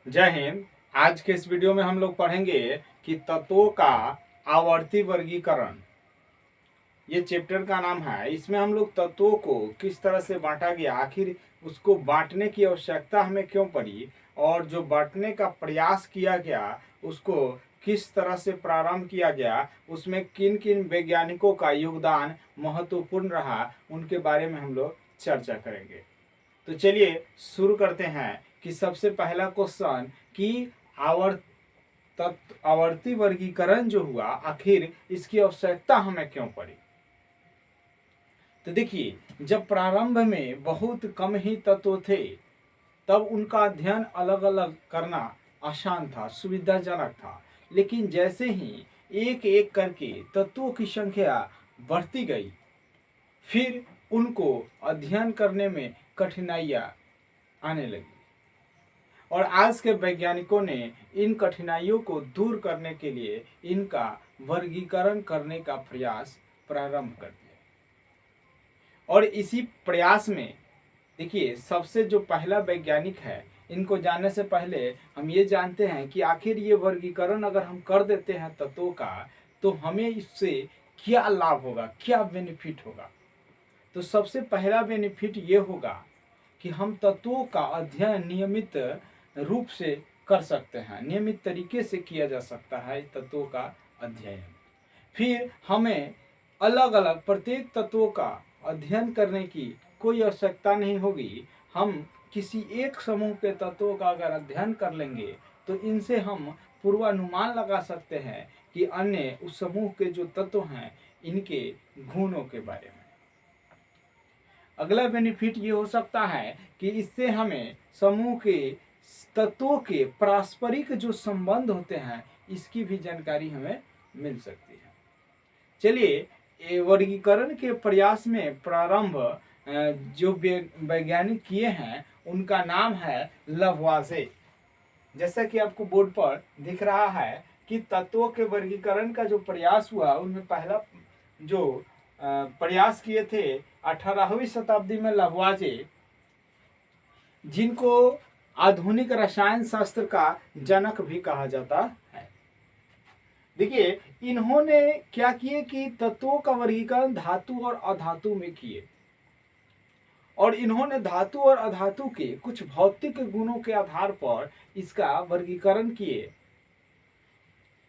जय हिंद। आज के इस वीडियो में हम लोग पढ़ेंगे कि तत्वों का आवर्ती वर्गीकरण। ये चैप्टर का नाम है। इसमें हम लोग तत्वों को किस तरह से बांटा गया, आखिर उसको बांटने की आवश्यकता हमें क्यों पड़ी, और जो बांटने का प्रयास किया गया उसको किस तरह से प्रारंभ किया गया, उसमें किन किन वैज्ञानिकों का योगदान महत्वपूर्ण रहा, उनके बारे में हम लोग चर्चा करेंगे। तो चलिए शुरू करते हैं कि सबसे पहला क्वेश्चन कि आवर्ती वर्गीकरण जो हुआ, आखिर इसकी आवश्यकता हमें क्यों पड़ी। तो देखिए, जब प्रारंभ में बहुत कम ही तत्व थे तब उनका अध्ययन अलग अलग करना आसान था, सुविधाजनक था। लेकिन जैसे ही एक एक करके तत्वों की संख्या बढ़ती गई, फिर उनको अध्ययन करने में कठिनाइयां आने लगी और आज के वैज्ञानिकों ने इन कठिनाइयों को दूर करने के लिए इनका वर्गीकरण करने का प्रयास प्रारंभ कर दिया। और इसी प्रयास में देखिए, सबसे जो पहला वैज्ञानिक है, इनको जानने से पहले हम ये जानते हैं कि आखिर ये वर्गीकरण अगर हम कर देते हैं तत्वों का, तो हमें इससे क्या लाभ होगा, क्या बेनिफिट होगा। तो सबसे पहला बेनिफिट ये होगा कि हम तत्वों का अध्ययन नियमित रूप से कर सकते हैं, नियमित तरीके से किया जा सकता है तत्वों का अध्ययन। फिर हमें अलग अलग प्रत्येक तत्वों का अध्ययन करने की कोई आवश्यकता नहीं होगी। हम किसी एक समूह के तत्वों का अगर अध्ययन कर लेंगे तो इनसे हम पूर्वानुमान लगा सकते हैं कि अन्य उस समूह के जो तत्व हैं इनके गुणों के बारे में। अगला बेनिफिट ये हो सकता है कि इससे हमें समूह के तत्वों के पारस्परिक जो संबंध होते हैं इसकी भी जानकारी हमें मिल सकती है। चलिए, वर्गीकरण के प्रयास में प्रारंभ जो वैज्ञानिक किए हैं उनका नाम है लवॉयज़े। जैसा कि आपको बोर्ड पर दिख रहा है कि तत्वों के वर्गीकरण का जो प्रयास हुआ, उनमें पहला जो प्रयास किए थे 18वीं शताब्दी में लवॉयज़े, जिनको आधुनिक रसायन शास्त्र का जनक भी कहा जाता है। देखिए, इन्होंने क्या किए कि तत्वों का वर्गीकरण धातु और अधातु में किए, और इन्होंने धातु और अधातु के कुछ भौतिक गुणों के आधार पर इसका वर्गीकरण किए।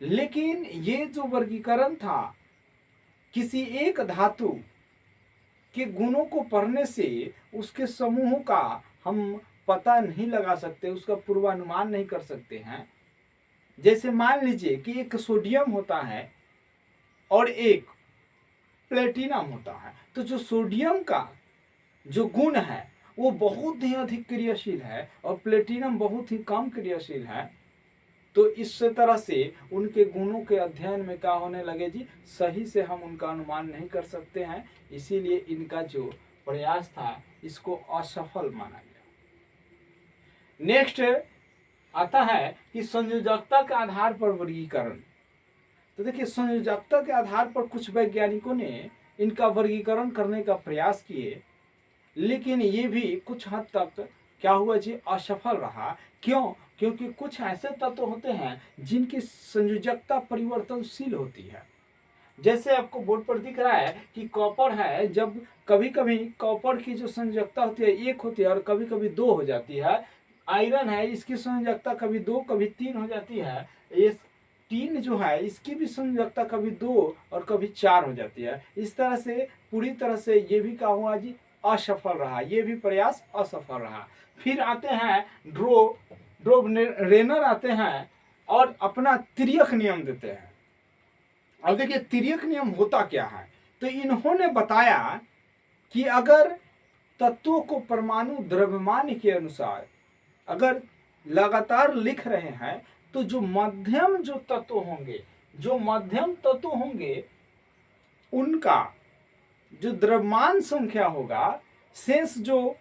लेकिन ये जो वर्गीकरण था, किसी एक धातु के गुणों को पढ़ने से उसके समूहों का हम पता नहीं लगा सकते, उसका पूर्वानुमान नहीं कर सकते हैं। जैसे मान लीजिए कि एक सोडियम होता है और एक प्लेटिनम होता है, तो जो सोडियम का जो गुण है वो बहुत ही अधिक क्रियाशील है और प्लेटिनम बहुत ही कम क्रियाशील है। तो इस तरह से उनके गुणों के अध्ययन में क्या होने लगे जी, सही से हम उनका अनुमान नहीं कर सकते हैं। इसीलिए इनका जो प्रयास था इसको असफल माना गया। नेक्स्ट आता है कि संयोजकता के आधार पर वर्गीकरण। तो देखिए, संयोजकता के आधार पर कुछ वैज्ञानिकों ने इनका वर्गीकरण करने का प्रयास किए, लेकिन ये भी कुछ हद तक क्या हुआ जी, असफल रहा। क्यों? क्योंकि कुछ ऐसे तत्व होते हैं जिनकी संयोजकता परिवर्तनशील होती है। जैसे आपको बोर्ड पर दिख रहा है कि कॉपर है, जब कभी कभी कॉपर की जो संयोजकता होती है एक होती है और कभी कभी दो हो जाती है। आयरन है, इसकी संयोजकता कभी दो कभी तीन हो जाती है। ये टीन जो है इसकी भी संयोजकता कभी दो और कभी चार हो जाती है। इस तरह से पूरी तरह से ये भी क्या हुआ जी, असफल रहा, ये भी प्रयास असफल रहा। फिर आते हैं रेनर आते हैं और अपना तिर्यक नियम देते हैं। अब देखिए, तिर्यक नियम होता क्या है। तो इन्होंने बताया कि अगर तत्वों को परमाणु द्रव्यमान के अनुसार अगर लगातार लिख रहे हैं, तो जो मध्यम तत्व होंगे उनका जो द्रव्यमान संख्या होगा, शेष जो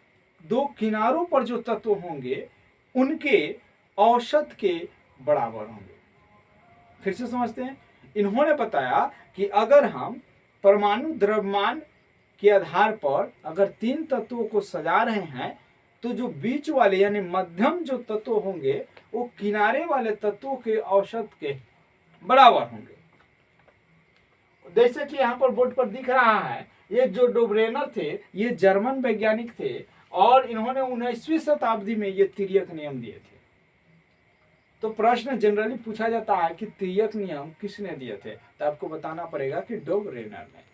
दो किनारों पर जो तत्व होंगे उनके औसत के बराबर होंगे। फिर से समझते हैं। इन्होंने बताया कि अगर हम परमाणु द्रव्यमान के आधार पर अगर तीन तत्वों को सजा रहे हैं, तो जो बीच वाले यानी मध्यम जो तत्व होंगे वो किनारे वाले तत्वों के औसत के बराबर होंगे। जैसे कि यहाँ पर बोर्ड पर दिख रहा है, ये जो डोब्रेनर थे ये जर्मन वैज्ञानिक थे और इन्होंने 19वीं शताब्दी में ये तिर्यक नियम दिए थे। तो प्रश्न जनरली पूछा जाता है कि तिर्यक नियम किसने दिए थे, तो आपको बताना पड़ेगा कि डोब्रेनर ने।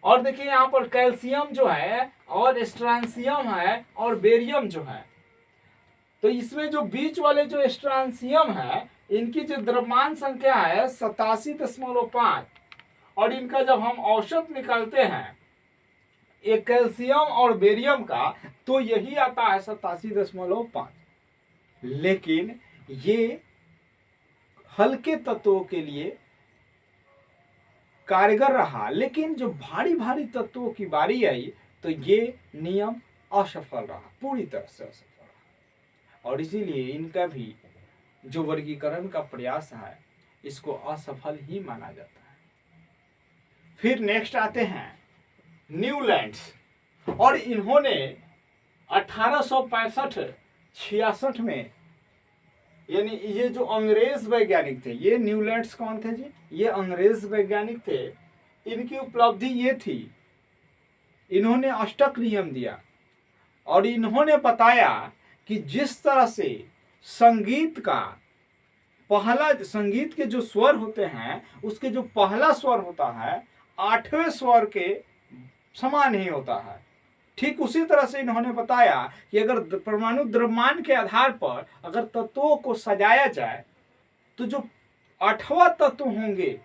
और देखिए यहाँ पर कैल्शियम जो है और स्ट्रांसियम है और बेरियम जो है, तो इसमें जो बीच वाले जो स्ट्रांसियम है इनकी जो द्रव्यमान संख्या है 87.5 और इनका जब हम औसत निकालते हैं एक कैल्शियम और बेरियम का तो यही आता है 87.5। लेकिन ये हल्के तत्वों के लिए कारगर रहा, लेकिन जो भारी भारी तत्वों की बारी आई तो ये नियम असफल रहा, पूरी तरह से असफल रहा और इसीलिए इनका भी जो वर्गीकरण का प्रयास है इसको असफल ही माना जाता है। फिर नेक्स्ट आते हैं न्यूलैंड्स और इन्होंने 1865-66 में, यानी ये जो अंग्रेज वैज्ञानिक थे, ये न्यूलैंड्स कौन थे जी, ये अंग्रेज वैज्ञानिक थे। इनकी उपलब्धि ये थी, इन्होंने अष्टक नियम दिया और इन्होंने बताया कि जिस तरह से संगीत का पहला, संगीत के जो स्वर होते हैं उसके जो पहला स्वर होता है 8वें स्वर के समान ही होता है, ठीक उसी तरह से इन्होंने बताया कि अगर परमाणु द्रव्यमान के आधार पर अगर तत्वों को सजाया जाए तो जो 8वां तत्व होंगे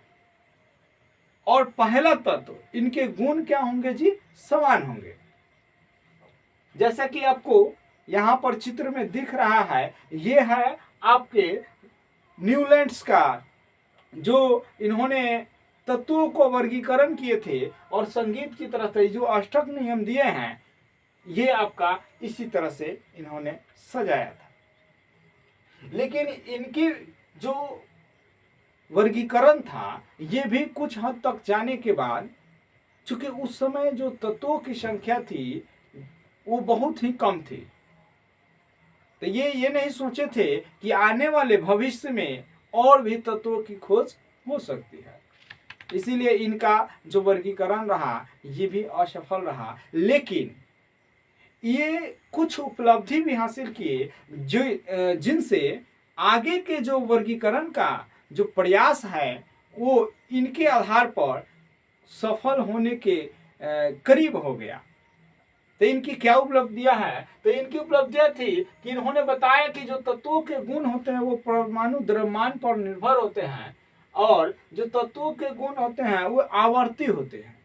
और पहला तत्व इनके गुण क्या होंगे जी, समान होंगे। जैसा कि आपको यहाँ पर चित्र में दिख रहा है, ये है आपके न्यूलैंड्स का जो इन्होंने तत्वों को वर्गीकरण किए थे और संगीत की तरह से जो अष्टक नियम दिए हैं ये आपका इसी तरह से इन्होंने सजाया था। लेकिन इनकी जो वर्गीकरण था ये भी कुछ हद तक जाने के बाद, चूंकि उस समय जो तत्वों की संख्या थी वो बहुत ही कम थी, तो ये नहीं सोचे थे कि आने वाले भविष्य में और भी तत्वों की खोज हो सकती है। इसीलिए इनका जो वर्गीकरण रहा ये भी असफल रहा। लेकिन ये कुछ उपलब्धि भी हासिल किए जो जिनसे आगे के जो वर्गीकरण का जो प्रयास है वो इनके आधार पर सफल होने के करीब हो गया। तो इनकी क्या उपलब्धियां हैं, तो इनकी उपलब्धियां थी कि इन्होंने बताया कि जो तत्वों के गुण होते हैं वो परमाणु द्रव्यमान पर निर्भर होते हैं और जो तत्वों के गुण होते हैं वो आवर्ती होते हैं।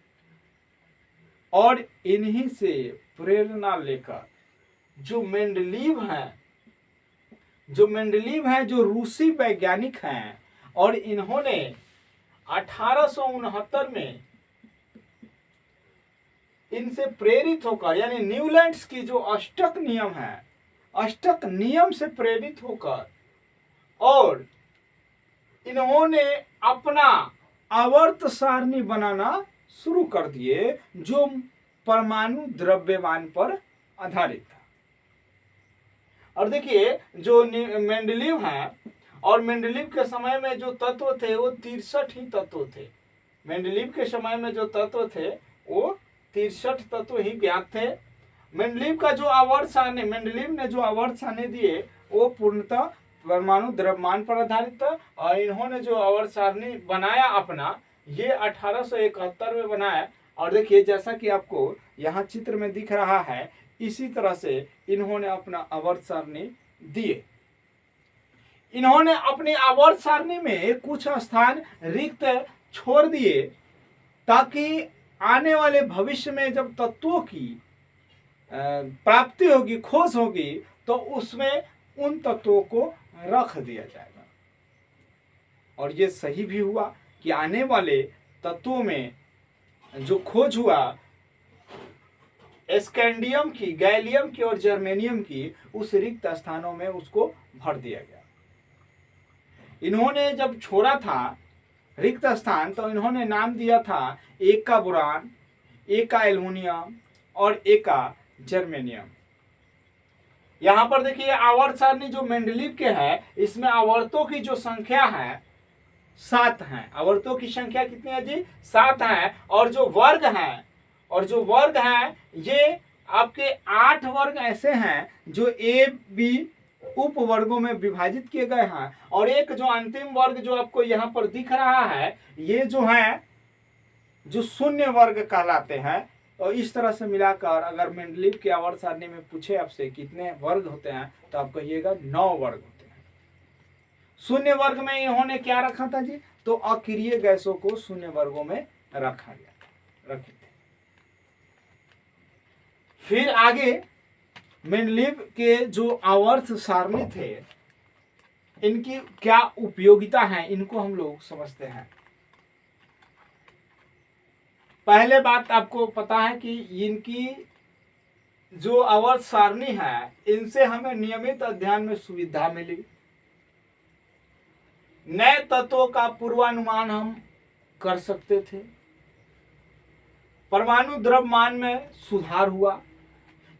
और इन्हीं से प्रेरणा लेकर जो मेंडलीव हैं जो रूसी वैज्ञानिक हैं और इन्होंने 1869 में इनसे प्रेरित होकर, यानी न्यूलैंड्स की जो अष्टक नियम है, अष्टक नियम से प्रेरित होकर और इन्होंने अपना आवर्त सारणी बनाना शुरू कर दिए जो परमाणु द्रव्यमान पर आधारित था। और देखिए जो मेंडलीव हैं और मेंडलीव के समय में जो तत्व थे वो 63 ही तत्व थे। मेंडलीव के समय में जो तत्व थे वो 63 तत्व ही ज्ञात थे। मेंडलीव ने जो आवर्त सारणी दिए वो पूर्णतः परमाणु द्रव्यमान पर आधारित था और इन्होंने जो आवर्त सारणी बनाया अपना ये 1871 में बनाया। और देखिए जैसा कि आपको यहाँ चित्र में दिख रहा है इसी तरह से इन्होंने अपना आवर्त सारणी दिए। इन्होंने अपनी आवर्त सारणी में कुछ स्थान रिक्त छोड़ दिए ताकि आने वाले भविष्य में जब तत्वों की प्राप्ति होगी, खोज होगी, तो उसमें उन तत्वों को रख दिया जाएगा। और ये सही भी हुआ कि आने वाले तत्वों में जो खोज हुआ स्कैंडियम की, गैलियम की और जर्मेनियम की, उस रिक्त स्थानों में उसको भर दिया गया। इन्होंने जब छोड़ा था रिक्त स्थान तो इन्होंने नाम दिया था एक का बोरान, एक का एल्युमिनियम और एक का जर्मेनियम। यहाँ पर देखिए आवर्त सारणी जो मेंडलीव के है, इसमें आवर्तों की जो संख्या है 7 है। आवर्तों की संख्या कितनी है जी? 7 है। और जो वर्ग है ये आपके 8 वर्ग ऐसे हैं जो ए बी उप वर्गों में विभाजित किए गए हैं, और एक जो अंतिम वर्ग जो आपको यहाँ पर दिख रहा है, ये जो है जो शून्य वर्ग कहलाते हैं। और इस तरह से मिलाकर अगर मेंडलीव की आवर्त सारणी में पूछे आपसे कितने वर्ग होते हैं, तो आप कहिएगा 9 वर्ग होते हैं। शून्य वर्ग में इन्होंने क्या रखा था जी? तो अक्रिय गैसों को शून्य वर्गों में रखा गया, रखे थे। फिर आगे मेंडलीव के जो आवर्त सारणी थे, इनकी क्या उपयोगिता है, इनको हम लोग समझते हैं। पहले बात आपको पता है कि इनकी जो आवर्त सारणी है, इनसे हमें नियमित अध्ययन में सुविधा मिली। नए तत्वों का पूर्वानुमान हम कर सकते थे। परमाणु द्रव्यमान में सुधार हुआ।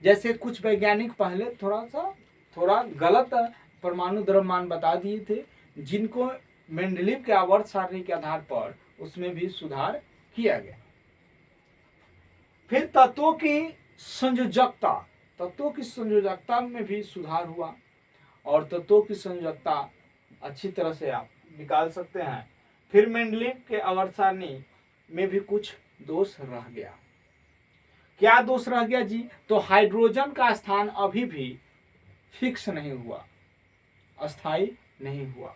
जैसे कुछ वैज्ञानिक पहले थोड़ा गलत परमाणु द्रव्यमान बता दिए थे, जिनको मेंडलीव के आवर्त सारणी के आधार पर उसमें भी सुधार किया गया। फिर तत्वों की संयोजकता में भी सुधार हुआ, और तत्वों की संयोजकता अच्छी तरह से आप निकाल सकते हैं। फिर मेंडलीव के आवर्त सारणी में भी कुछ दोष रह गया। क्या दोष रह गया जी? तो हाइड्रोजन का स्थान अभी भी फिक्स नहीं हुआ, अस्थायी नहीं हुआ।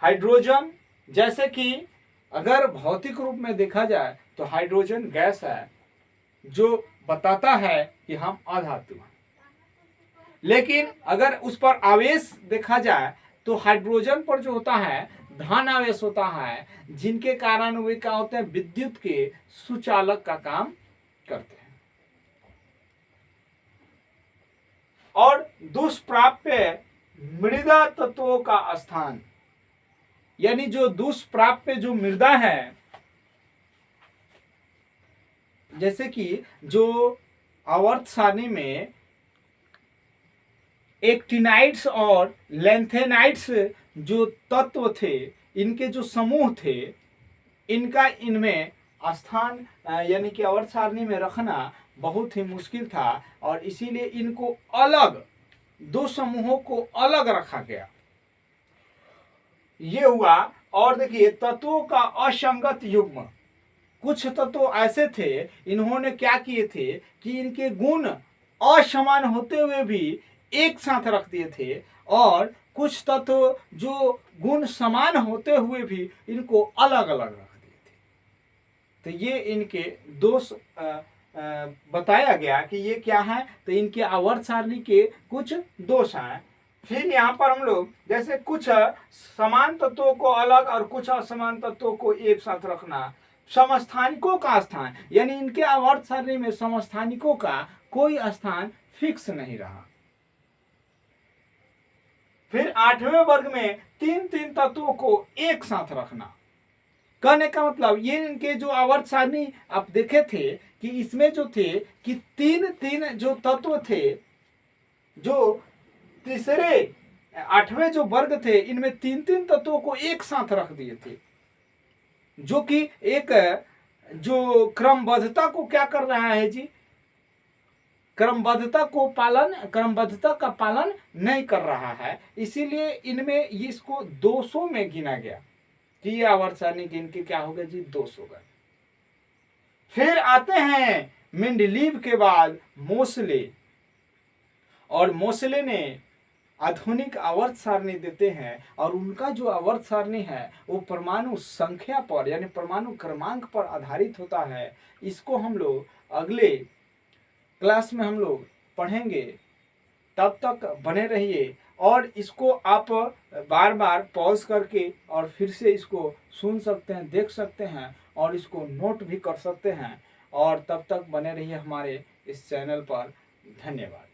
हाइड्रोजन, जैसे कि अगर भौतिक रूप में देखा जाए तो हाइड्रोजन गैस है जो बताता है कि हम अधातु हैं। लेकिन अगर उस पर आवेश देखा जाए तो हाइड्रोजन पर जो होता है धन आवेश होता है, जिनके कारण वे क्या होते हैं? विद्युत के सुचालक का काम करते हैं। और दुष्प्राप्य मृदा तत्वों का स्थान, यानी जो दुष्प्राप्य जो मृदा है, जैसे कि जो आवर्त सारणी में एक्टिनाइट्स और लैंथेनाइट्स जो तत्व थे, इनके जो समूह थे, इनका इनमें स्थान यानी कि आवर्त सारणी में रखना बहुत ही मुश्किल था, और इसीलिए इनको अलग, दो समूहों को अलग रखा गया। ये हुआ। और देखिए तत्वों का असंगत युग्म, कुछ तत्व ऐसे थे, इन्होंने क्या किए थे कि इनके गुण असमान होते हुए भी एक साथ रख दिए थे, और कुछ तत्व जो गुण समान होते हुए भी इनको अलग अलग रख दिए थे। तो ये इनके दोष बताया गया कि ये क्या है, तो इनके आवर्त सारणी के कुछ दोष हैं। फिर यहाँ पर हम लोग जैसे कुछ समान तत्वों को अलग और कुछ असमान तत्वों को एक साथ रखना, समस्थानिकों का स्थान, यानी इनके आवर्त सारणी में समस्थानिकों का कोई स्थान फिक्स नहीं रहा। फिर 8वें वर्ग में 3 तत्वों को एक साथ रखना। कहने का मतलब ये इनके जो आवर्त सारणी आप देखे थे कि इसमें जो थे कि 3 जो तत्व थे, जो तीसरे 8वें जो वर्ग थे, इनमें 3 तत्वों को एक साथ रख दिए थे, जो कि एक जो क्रमबद्धता को क्या कर रहा है जी? क्रमबद्धता का पालन नहीं कर रहा है। इसीलिए इनमें इसको दोषों में गिना गया कि ये आवर्त सारणी के इनके क्या हो गए जी? दोष हो गए। फिर आते हैं मेंडलीव के बाद मोसले, और मोसले ने आधुनिक आवर्त सारणी देते हैं, और उनका जो आवर्त सारणी है वो परमाणु संख्या पर यानी परमाणु क्रमांक पर आधारित होता है। इसको हम लोग अगले क्लास में हम लोग पढ़ेंगे। तब तक बने रहिए, और इसको आप बार बार पॉज करके और फिर से इसको सुन सकते हैं, देख सकते हैं, और इसको नोट भी कर सकते हैं। और तब तक बने रहिए हमारे इस चैनल पर। धन्यवाद।